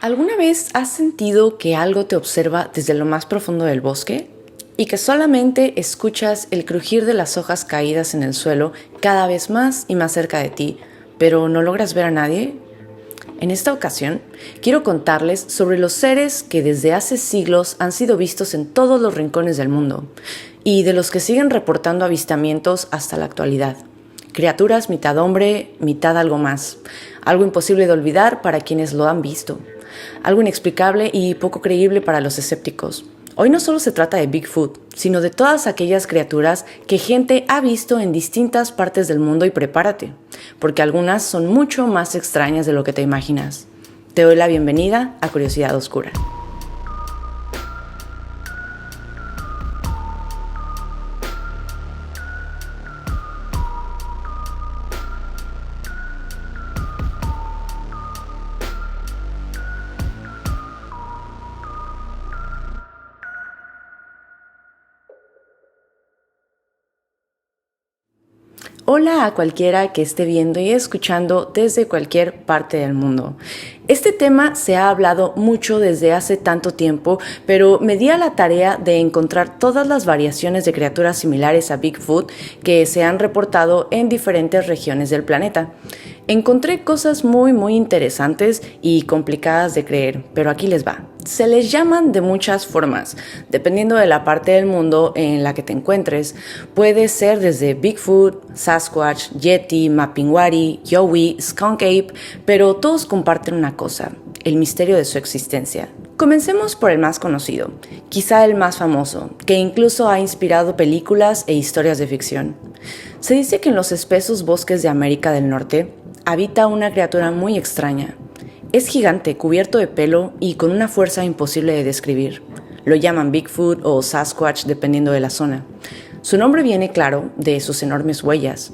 ¿Alguna vez has sentido que algo te observa desde lo más profundo del bosque? Y que solamente escuchas el crujir de las hojas caídas en el suelo cada vez más y más cerca de ti, pero no logras ver a nadie? En esta ocasión, quiero contarles sobre los seres que desde hace siglos han sido vistos en todos los rincones del mundo y de los que siguen reportando avistamientos hasta la actualidad. Criaturas mitad hombre, mitad algo más. Algo imposible de olvidar para quienes lo han visto. Algo inexplicable y poco creíble para los escépticos. Hoy no solo se trata de Bigfoot, sino de todas aquellas criaturas que gente ha visto en distintas partes del mundo y prepárate, porque algunas son mucho más extrañas de lo que te imaginas. Te doy la bienvenida a Curiosidad Oscura. Hola a cualquiera que esté viendo y escuchando desde cualquier parte del mundo. Este tema se ha hablado mucho desde hace tanto tiempo, pero me di a la tarea de encontrar todas las variaciones de criaturas similares a Bigfoot que se han reportado en diferentes regiones del planeta. Encontré cosas muy interesantes y complicadas de creer, pero aquí les va. Se les llaman de muchas formas, dependiendo de la parte del mundo en la que te encuentres. Puede ser desde Bigfoot, Sasquatch, Yeti, Mapinguari, Yowie, Skunk Ape, pero todos comparten una cosa, el misterio de su existencia. Comencemos por el más conocido, quizá el más famoso, que incluso ha inspirado películas e historias de ficción. Se dice que en los espesos bosques de América del Norte habita una criatura muy extraña. Es gigante, cubierto de pelo y con una fuerza imposible de describir. Lo llaman Bigfoot o Sasquatch dependiendo de la zona. Su nombre viene, claro, de sus enormes huellas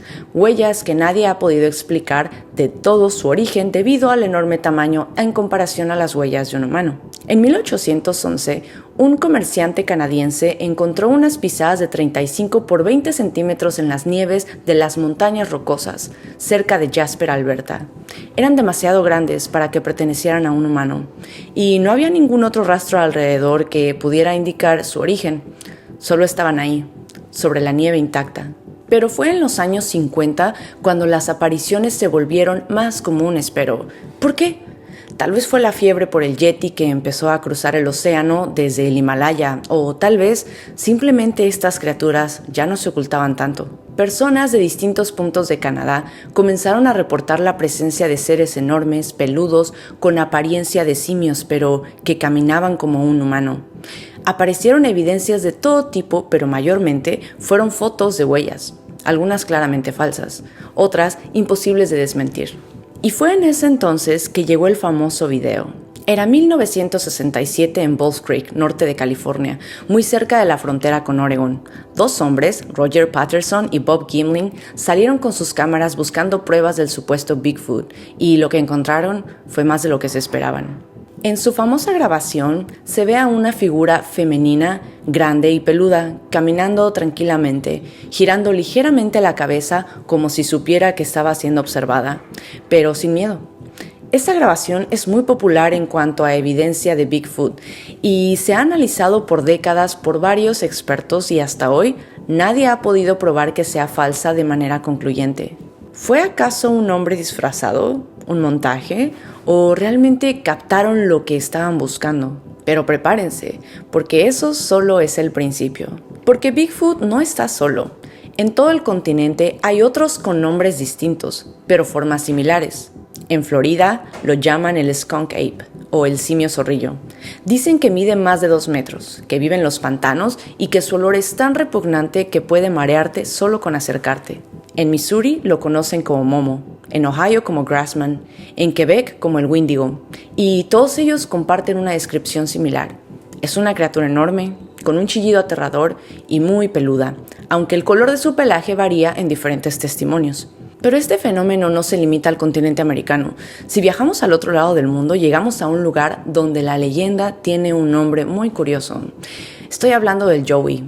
que nadie ha podido explicar de todo su origen debido al enorme tamaño en comparación a las huellas de un humano. En 1811, un comerciante canadiense encontró unas pisadas de 35 por 20 centímetros en las nieves de las montañas rocosas, cerca de Jasper, Alberta. Eran demasiado grandes para que pertenecieran a un humano, y no había ningún otro rastro alrededor que pudiera indicar su origen. Solo estaban ahí, sobre la nieve intacta. Pero fue en los años 50 cuando las apariciones se volvieron más comunes, pero ¿por qué? Tal vez fue la fiebre por el Yeti que empezó a cruzar el océano desde el Himalaya, o tal vez simplemente estas criaturas ya no se ocultaban tanto. Personas de distintos puntos de Canadá comenzaron a reportar la presencia de seres enormes, peludos, con apariencia de simios, pero que caminaban como un humano. Aparecieron evidencias de todo tipo, pero mayormente fueron fotos de huellas, algunas claramente falsas, otras imposibles de desmentir. Y fue en ese entonces que llegó el famoso video. Era 1967 en Bulls Creek, norte de California, muy cerca de la frontera con Oregón. Dos hombres, Roger Patterson y Bob Gimlin, salieron con sus cámaras buscando pruebas del supuesto Bigfoot, y lo que encontraron fue más de lo que se esperaban. En su famosa grabación se ve a una figura femenina, grande y peluda, caminando tranquilamente, girando ligeramente la cabeza como si supiera que estaba siendo observada, pero sin miedo. Esta grabación es muy popular en cuanto a evidencia de Bigfoot y se ha analizado por décadas por varios expertos y hasta hoy nadie ha podido probar que sea falsa de manera concluyente. ¿Fue acaso un hombre disfrazado? ¿Un montaje? ¿O realmente captaron lo que estaban buscando? Pero prepárense, porque eso solo es el principio. Porque Bigfoot no está solo. En todo el continente hay otros con nombres distintos, pero formas similares. En Florida lo llaman el Skunk Ape o el simio zorrillo. Dicen que mide más de 2 metros, que vive en los pantanos y que su olor es tan repugnante que puede marearte solo con acercarte. En Missouri lo conocen como Momo, en Ohio como Grassman, en Quebec como el Wendigo, y todos ellos comparten una descripción similar. Es una criatura enorme, con un chillido aterrador y muy peluda, aunque el color de su pelaje varía en diferentes testimonios. Pero este fenómeno no se limita al continente americano. Si viajamos al otro lado del mundo, llegamos a un lugar donde la leyenda tiene un nombre muy curioso. Estoy hablando del Yowie,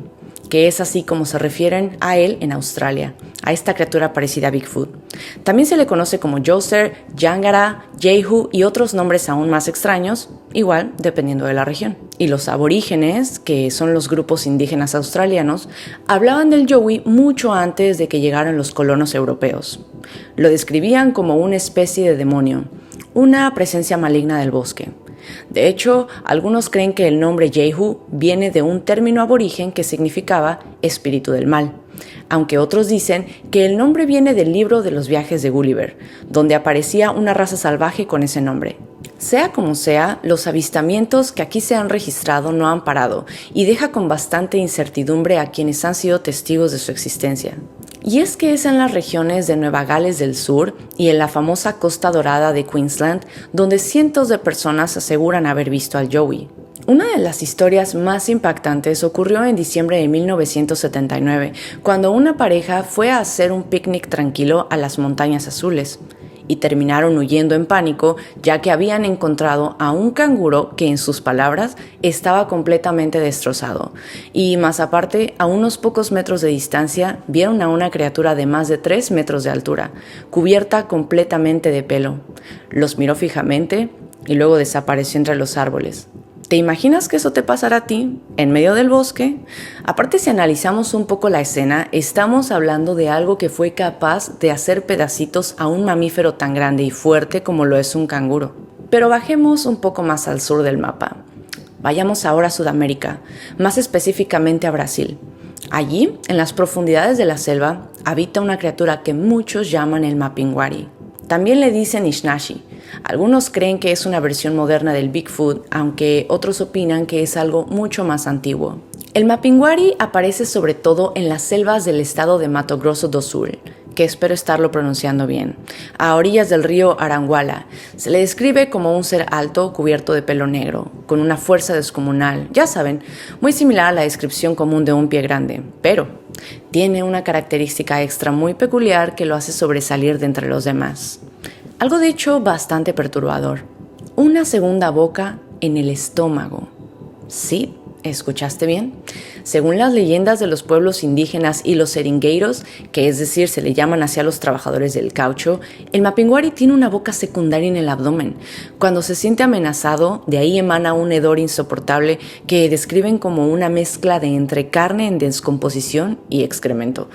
que es así como se refieren a él en Australia, a esta criatura parecida a Bigfoot. También se le conoce como Djoser, Yangara, Jehu y otros nombres aún más extraños, igual dependiendo de la región. Y los aborígenes, que son los grupos indígenas australianos, hablaban del yowie mucho antes de que llegaran los colonos europeos. Lo describían como una especie de demonio, una presencia maligna del bosque. De hecho, algunos creen que el nombre Jehu viene de un término aborigen que significaba espíritu del mal, aunque otros dicen que el nombre viene del libro de los viajes de Gulliver, donde aparecía una raza salvaje con ese nombre. Sea como sea, los avistamientos que aquí se han registrado no han parado y deja con bastante incertidumbre a quienes han sido testigos de su existencia. Y es que es en las regiones de Nueva Gales del Sur y en la famosa Costa Dorada de Queensland donde cientos de personas aseguran haber visto al yowie. Una de las historias más impactantes ocurrió en diciembre de 1979, cuando una pareja fue a hacer un picnic tranquilo a las Montañas Azules. Y terminaron huyendo en pánico, ya que habían encontrado a un canguro que, en sus palabras, estaba completamente destrozado. Y más aparte, a unos pocos metros de distancia, vieron a una criatura de más de 3 metros de altura, cubierta completamente de pelo. Los miró fijamente y luego desapareció entre los árboles. ¿Te imaginas que eso te pasará a ti, en medio del bosque? Aparte, si analizamos un poco la escena, estamos hablando de algo que fue capaz de hacer pedacitos a un mamífero tan grande y fuerte como lo es un canguro. Pero bajemos un poco más al sur del mapa. Vayamos ahora a Sudamérica, más específicamente a Brasil. Allí, en las profundidades de la selva, habita una criatura que muchos llaman el Mapinguari. También le dicen Ixnaxi. Algunos creen que es una versión moderna del Bigfoot, aunque otros opinan que es algo mucho más antiguo. El Mapinguari aparece sobre todo en las selvas del estado de Mato Grosso do Sul, que espero estarlo pronunciando bien, a orillas del río Aranguala. Se le describe como un ser alto cubierto de pelo negro, con una fuerza descomunal, ya saben, muy similar a la descripción común de un pie grande, pero tiene una característica extra muy peculiar que lo hace sobresalir de entre los demás. Algo de hecho bastante perturbador. Una segunda boca en el estómago. Sí, ¿escuchaste bien? Según las leyendas de los pueblos indígenas y los seringueiros, que es decir, se le llaman así a los trabajadores del caucho, el Mapinguari tiene una boca secundaria en el abdomen. Cuando se siente amenazado, de ahí emana un hedor insoportable que describen como una mezcla de entre carne en descomposición y excremento.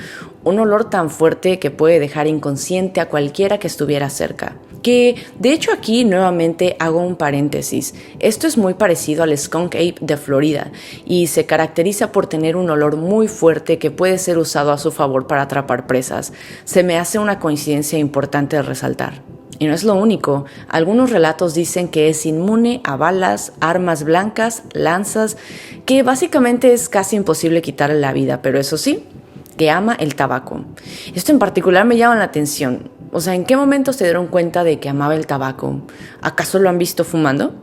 Un olor tan fuerte que puede dejar inconsciente a cualquiera que estuviera cerca. Que, de hecho, aquí nuevamente hago un paréntesis. Esto es muy parecido al skunk ape de Florida y se caracteriza por tener un olor muy fuerte que puede ser usado a su favor para atrapar presas. Se me hace una coincidencia importante de resaltar. Y no es lo único. Algunos relatos dicen que es inmune a balas, armas blancas, lanzas, que básicamente es casi imposible quitarle la vida, pero eso sí, que ama el tabaco. Esto en particular me llama la atención. O sea, ¿en qué momento se dieron cuenta de que amaba el tabaco? ¿Acaso lo han visto fumando?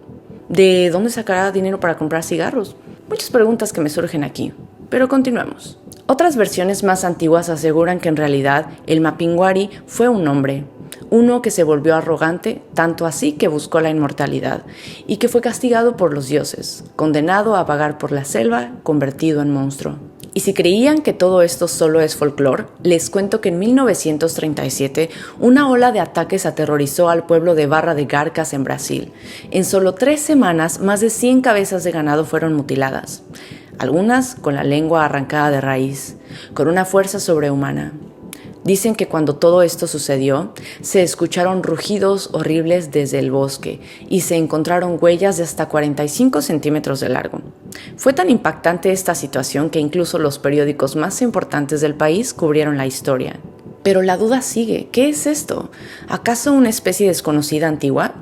¿De dónde sacará dinero para comprar cigarros? Muchas preguntas que me surgen aquí, pero continuemos. Otras versiones más antiguas aseguran que en realidad el Mapinguari fue un hombre, uno que se volvió arrogante, tanto así que buscó la inmortalidad, y que fue castigado por los dioses, condenado a vagar por la selva, convertido en monstruo. Y si creían que todo esto solo es folclore, les cuento que en 1937 una ola de ataques aterrorizó al pueblo de Barra de Garcas en Brasil. En solo 3 semanas, más de 100 cabezas de ganado fueron mutiladas, algunas con la lengua arrancada de raíz, con una fuerza sobrehumana. Dicen que cuando todo esto sucedió, se escucharon rugidos horribles desde el bosque y se encontraron huellas de hasta 45 centímetros de largo. Fue tan impactante esta situación que incluso los periódicos más importantes del país cubrieron la historia. Pero la duda sigue, ¿qué es esto? ¿Acaso una especie desconocida antigua?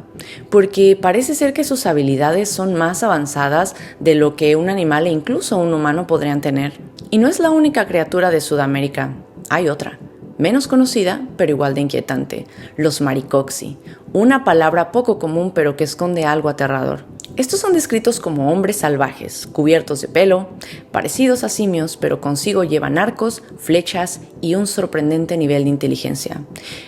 Porque parece ser que sus habilidades son más avanzadas de lo que un animal e incluso un humano podrían tener. Y no es la única criatura de Sudamérica, hay otra. Menos conocida, pero igual de inquietante, los maricoxi, una palabra poco común pero que esconde algo aterrador. Estos son descritos como hombres salvajes, cubiertos de pelo, parecidos a simios, pero consigo llevan arcos, flechas y un sorprendente nivel de inteligencia.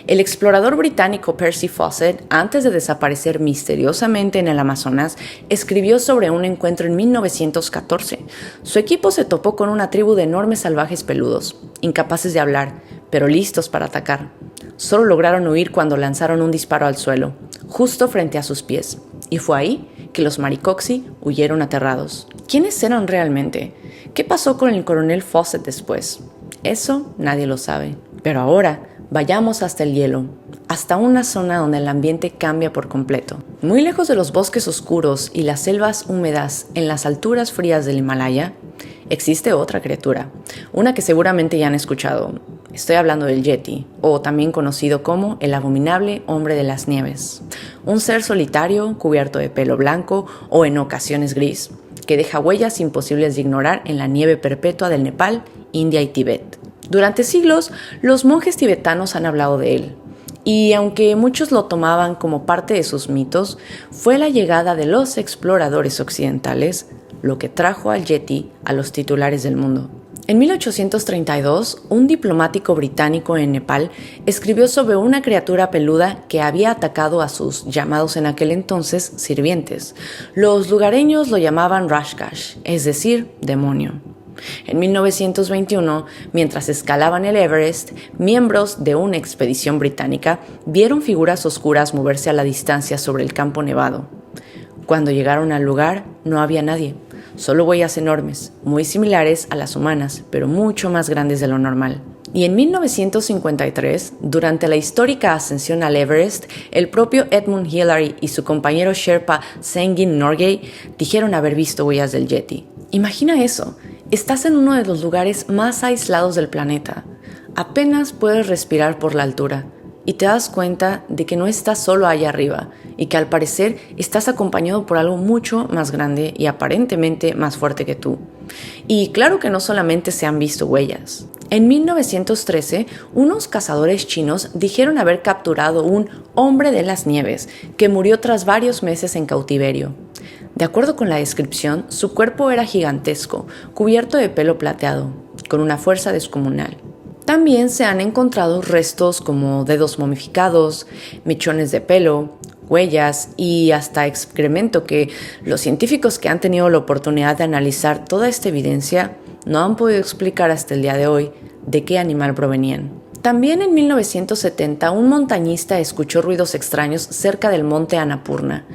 El explorador británico Percy Fawcett, antes de desaparecer misteriosamente en el Amazonas, escribió sobre un encuentro en 1914. Su equipo se topó con una tribu de enormes salvajes peludos, incapaces de hablar, pero listos para atacar. Solo lograron huir cuando lanzaron un disparo al suelo, justo frente a sus pies, y fue ahí que los Maricoxi huyeron aterrados. ¿Quiénes eran realmente? ¿Qué pasó con el coronel Fawcett después? Eso nadie lo sabe. Pero ahora vayamos hasta el hielo, hasta una zona donde el ambiente cambia por completo. Muy lejos de los bosques oscuros y las selvas húmedas en las alturas frías del Himalaya, existe otra criatura, una que seguramente ya han escuchado. Estoy hablando del Yeti, o también conocido como el abominable hombre de las nieves. Un ser solitario, cubierto de pelo blanco o en ocasiones gris, que deja huellas imposibles de ignorar en la nieve perpetua del Nepal, India y Tíbet. Durante siglos, los monjes tibetanos han hablado de él. Y aunque muchos lo tomaban como parte de sus mitos, fue la llegada de los exploradores occidentales lo que trajo al Yeti a los titulares del mundo. En 1832, un diplomático británico en Nepal escribió sobre una criatura peluda que había atacado a sus, llamados en aquel entonces, sirvientes. Los lugareños lo llamaban Rashkash, es decir, demonio. En 1921, mientras escalaban el Everest, miembros de una expedición británica vieron figuras oscuras moverse a la distancia sobre el campo nevado. Cuando llegaron al lugar, no había nadie. Solo huellas enormes, muy similares a las humanas, pero mucho más grandes de lo normal. Y en 1953, durante la histórica ascensión al Everest, el propio Edmund Hillary y su compañero Sherpa Sengin Norgay dijeron haber visto huellas del Yeti. Imagina eso, estás en uno de los lugares más aislados del planeta. Apenas puedes respirar por la altura. Y te das cuenta de que no estás solo allá arriba y que al parecer estás acompañado por algo mucho más grande y aparentemente más fuerte que tú. Y claro que no solamente se han visto huellas. En 1913, unos cazadores chinos dijeron haber capturado un hombre de las nieves que murió tras varios meses en cautiverio. De acuerdo con la descripción, su cuerpo era gigantesco, cubierto de pelo plateado, con una fuerza descomunal. También se han encontrado restos como dedos momificados, mechones de pelo, huellas y hasta excremento que los científicos que han tenido la oportunidad de analizar toda esta evidencia no han podido explicar hasta el día de hoy de qué animal provenían. También en 1970 un montañista escuchó ruidos extraños cerca del monte Annapurna.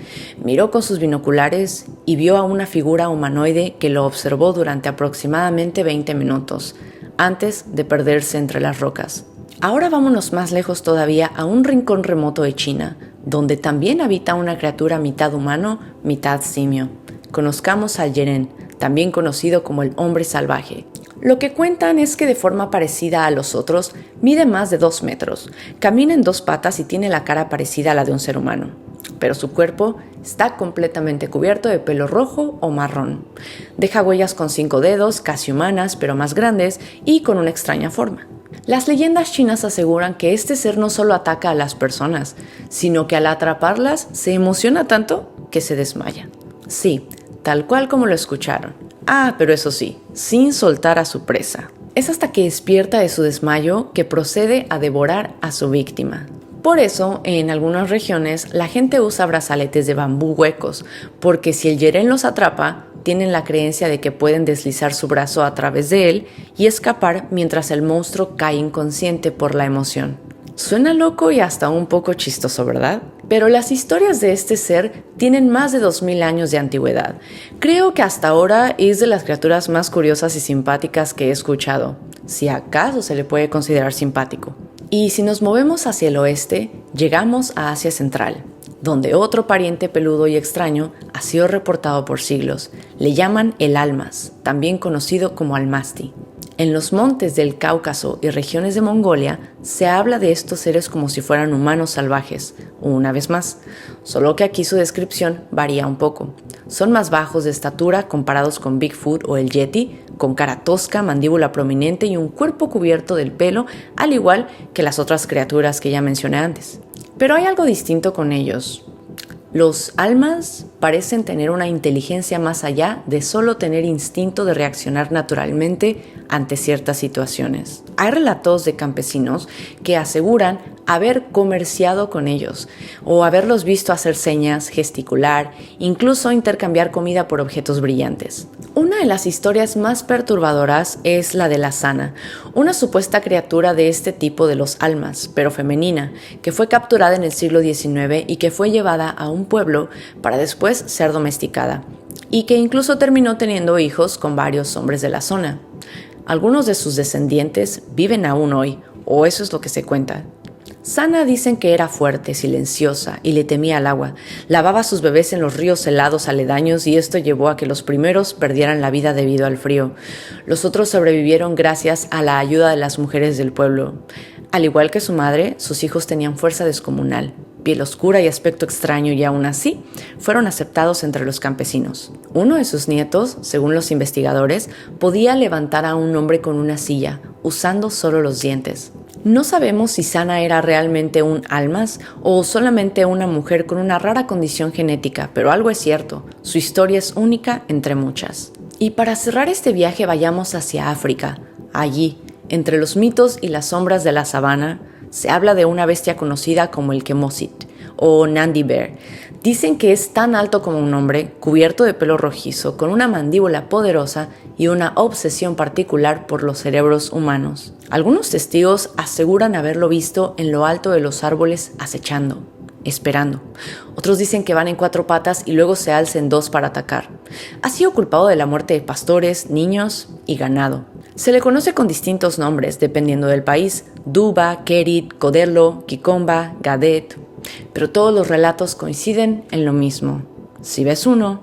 Miró con sus binoculares y vio a una figura humanoide que lo observó durante aproximadamente 20 minutos. Antes de perderse entre las rocas. Ahora vámonos más lejos todavía a un rincón remoto de China, donde también habita una criatura mitad humano, mitad simio. Conozcamos al Yeren, también conocido como el hombre salvaje. Lo que cuentan es que de forma parecida a los otros, mide más de 2 metros, camina en 2 patas y tiene la cara parecida a la de un ser humano. Pero su cuerpo está completamente cubierto de pelo rojo o marrón. Deja huellas con 5 dedos, casi humanas, pero más grandes y con una extraña forma. Las leyendas chinas aseguran que este ser no solo ataca a las personas, sino que al atraparlas se emociona tanto que se desmaya. Sí, tal cual como lo escucharon. Pero eso sí, sin soltar a su presa. Es hasta que despierta de su desmayo que procede a devorar a su víctima. Por eso, en algunas regiones, la gente usa brazaletes de bambú huecos, porque si el Yeren los atrapa, tienen la creencia de que pueden deslizar su brazo a través de él y escapar mientras el monstruo cae inconsciente por la emoción. Suena loco y hasta un poco chistoso, ¿verdad? Pero las historias de este ser tienen más de 2000 años de antigüedad. Creo que hasta ahora es de las criaturas más curiosas y simpáticas que he escuchado, si acaso se le puede considerar simpático. Y si nos movemos hacia el oeste, llegamos a Asia Central, donde otro pariente peludo y extraño ha sido reportado por siglos. Le llaman el almas, también conocido como almasti. En los montes del Cáucaso y regiones de Mongolia se habla de estos seres como si fueran humanos salvajes, una vez más, solo que aquí su descripción varía un poco. Son más bajos de estatura comparados con Bigfoot o el Yeti, con cara tosca, mandíbula prominente y un cuerpo cubierto del pelo, al igual que las otras criaturas que ya mencioné antes. Pero hay algo distinto con ellos. Los almas parecen tener una inteligencia más allá de solo tener instinto de reaccionar naturalmente ante ciertas situaciones. Hay relatos de campesinos que aseguran haber comerciado con ellos o haberlos visto hacer señas, gesticular, incluso intercambiar comida por objetos brillantes. Una de las historias más perturbadoras es la de la Sana, una supuesta criatura de este tipo de los almas, pero femenina, que fue capturada en el siglo XIX y que fue llevada a un pueblo para después ser domesticada, y que incluso terminó teniendo hijos con varios hombres de la zona. Algunos de sus descendientes viven aún hoy, o eso es lo que se cuenta. Sana dicen que era fuerte, silenciosa y le temía al agua. Lavaba a sus bebés en los ríos helados aledaños y esto llevó a que los primeros perdieran la vida debido al frío. Los otros sobrevivieron gracias a la ayuda de las mujeres del pueblo. Al igual que su madre, sus hijos tenían fuerza descomunal, piel oscura y aspecto extraño, y aún así fueron aceptados entre los campesinos. Uno de sus nietos, según los investigadores, podía levantar a un hombre con una silla, usando solo los dientes. No sabemos si Sana era realmente un almas o solamente una mujer con una rara condición genética, pero algo es cierto, su historia es única entre muchas. Y para cerrar este viaje vayamos hacia África. Allí, entre los mitos y las sombras de la sabana, se habla de una bestia conocida como el Kemosit o Nandi Bear. Dicen que es tan alto como un hombre, cubierto de pelo rojizo, con una mandíbula poderosa y una obsesión particular por los cerebros humanos. Algunos testigos aseguran haberlo visto en lo alto de los árboles acechando, esperando. Otros dicen que van en 4 patas y luego se alza en 2 para atacar. Ha sido culpado de la muerte de pastores, niños y ganado. Se le conoce con distintos nombres dependiendo del país: Duba, Kerit, Codello, Kikomba, Gadet. Pero todos los relatos coinciden en lo mismo. Si ves uno,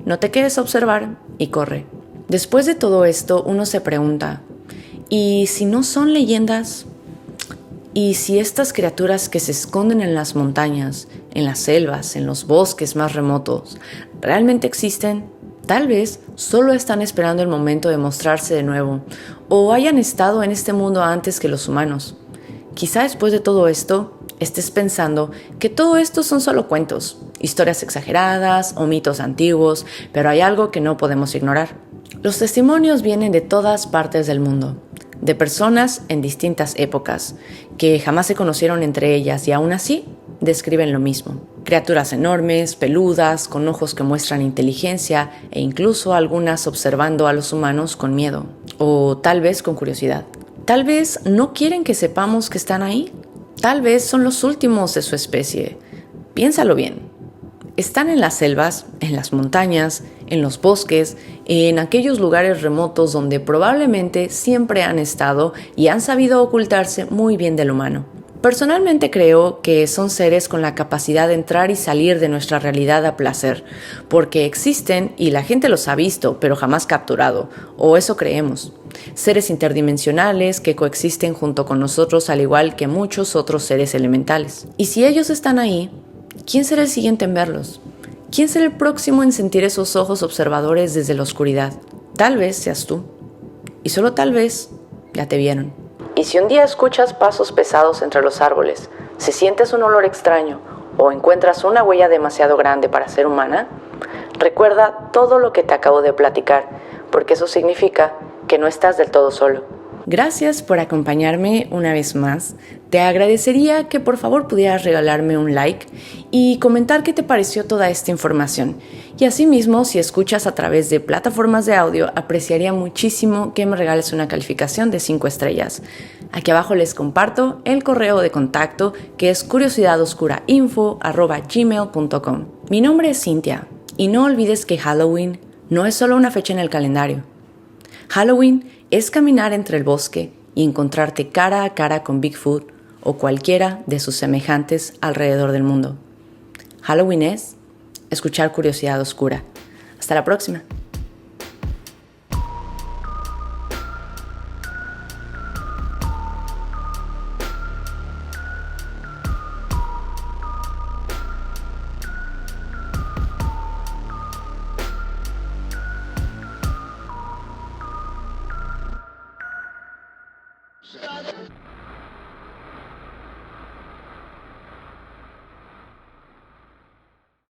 no te quedes a observar y corre. Después de todo esto, uno se pregunta, ¿y si no son leyendas? ¿Y si estas criaturas que se esconden en las montañas, en las selvas, en los bosques más remotos, realmente existen? Tal vez solo están esperando el momento de mostrarse de nuevo, o hayan estado en este mundo antes que los humanos. Quizá después de todo esto, estés pensando que todo esto son solo cuentos, historias exageradas o mitos antiguos, pero hay algo que no podemos ignorar. Los testimonios vienen de todas partes del mundo, de personas en distintas épocas, que jamás se conocieron entre ellas y aún así describen lo mismo. Criaturas enormes, peludas, con ojos que muestran inteligencia e incluso algunas observando a los humanos con miedo, o tal vez con curiosidad. Tal vez no quieren que sepamos que están ahí. Tal vez son los últimos de su especie. Piénsalo bien. Están en las selvas, en las montañas, en los bosques, en aquellos lugares remotos donde probablemente siempre han estado y han sabido ocultarse muy bien del humano. Personalmente creo que son seres con la capacidad de entrar y salir de nuestra realidad a placer, porque existen y la gente los ha visto, pero jamás capturado, o eso creemos. Seres interdimensionales que coexisten junto con nosotros al igual que muchos otros seres elementales. Y si ellos están ahí, ¿quién será el siguiente en verlos? ¿Quién será el próximo en sentir esos ojos observadores desde la oscuridad? Tal vez seas tú. Y solo tal vez ya te vieron. Y si un día escuchas pasos pesados entre los árboles, si sientes un olor extraño o encuentras una huella demasiado grande para ser humana, recuerda todo lo que te acabo de platicar, porque eso significa que no estás del todo solo. Gracias por acompañarme una vez más. Te agradecería que por favor pudieras regalarme un like y comentar qué te pareció toda esta información. Y asimismo, si escuchas a través de plataformas de audio, apreciaría muchísimo que me regales una calificación de 5 estrellas. Aquí abajo les comparto el correo de contacto, que es curiosidadoscurainfo@gmail.com. Mi nombre es Cintia y no olvides que Halloween no es solo una fecha en el calendario. Halloween es caminar entre el bosque y encontrarte cara a cara con Bigfoot o cualquiera de sus semejantes alrededor del mundo. Halloween es escuchar Curiosidad Oscura. Hasta la próxima. Shut up.